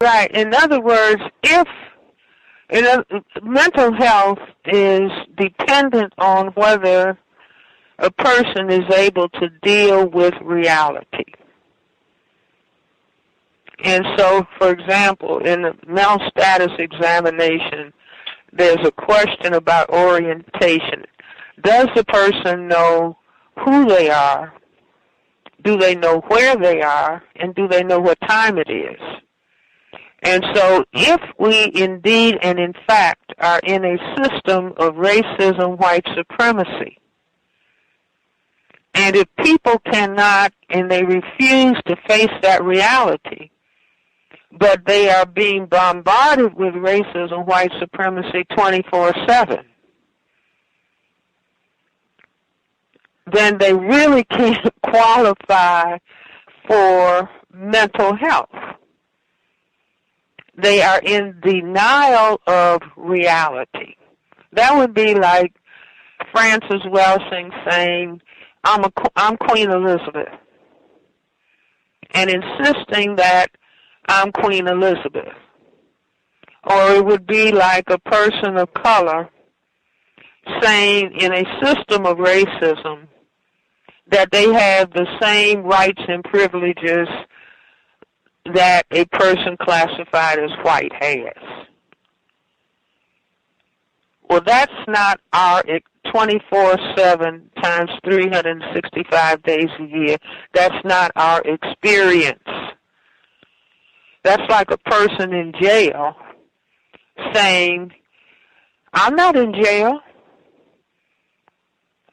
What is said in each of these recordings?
Right. In other words, mental health is dependent on whether a person is able to deal with reality. And so, for example, in the mental status examination, there's a question about orientation. Does the person know who they are? Do they know where they are? And do they know what time it is? And so if we indeed and in fact are in a system of racism, white supremacy, and if people cannot and they refuse to face that reality, but they are being bombarded with racism, white supremacy 24/7, then they really can't qualify for mental health. They are in denial of reality. That would be like Francis Welsing saying, I'm Queen Elizabeth, and insisting that I'm Queen Elizabeth. Or it would be like a person of color saying in a system of racism that they have the same rights and privileges that a person classified as white has. Well, that's not our 24/7 times 365 days a year. That's not our experience. That's like a person in jail saying, I'm not in jail.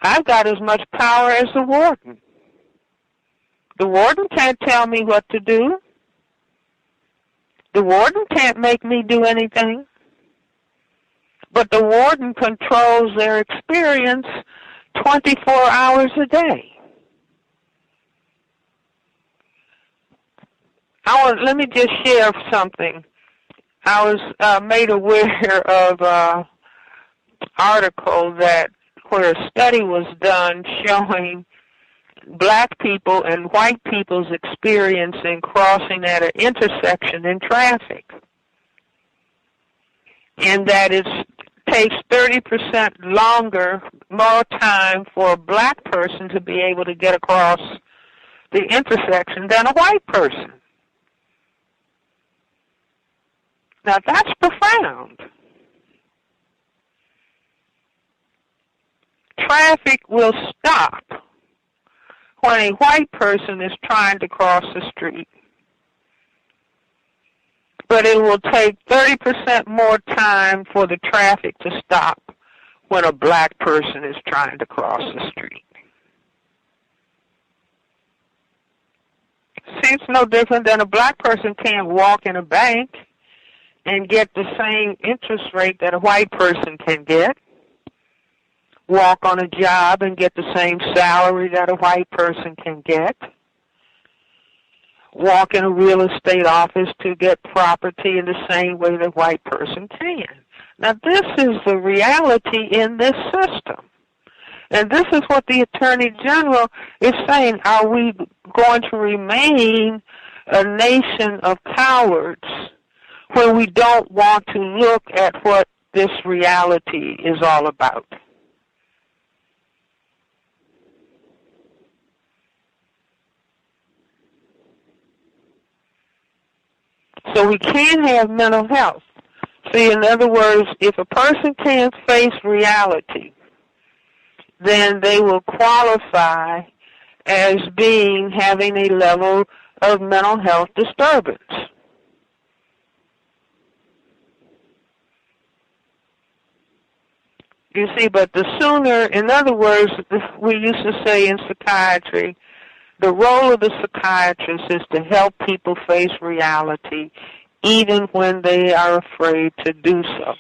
I've got as much power as the warden. The warden can't tell me what to do. The warden can't make me do anything. But the warden controls their experience 24 hours a day. Let me just share something. I was made aware of an article where a study was done showing black people and white people's experience in crossing at an intersection in traffic. And that it takes 30% longer, more time for a black person to be able to get across the intersection than a white person. Now that's profound. Traffic will stop when a white person is trying to cross the street. But it will take 30% more time for the traffic to stop when a black person is trying to cross the street. See, it's no different than a black person can't walk in a bank and get the same interest rate that a white person can get. Walk on a job and get the same salary that a white person can get. Walk in a real estate office to get property in the same way that a white person can. Now, this is the reality in this system. And this is what the Attorney General is saying. Are we going to remain a nation of cowards when we don't want to look at what this reality is all about? So we can have mental health. See, in other words, if a person can't face reality, then they will qualify as having a level of mental health disturbance. You see, but the sooner, in other words, we used to say in psychiatry, the role of the psychiatrist is to help people face reality even when they are afraid to do so.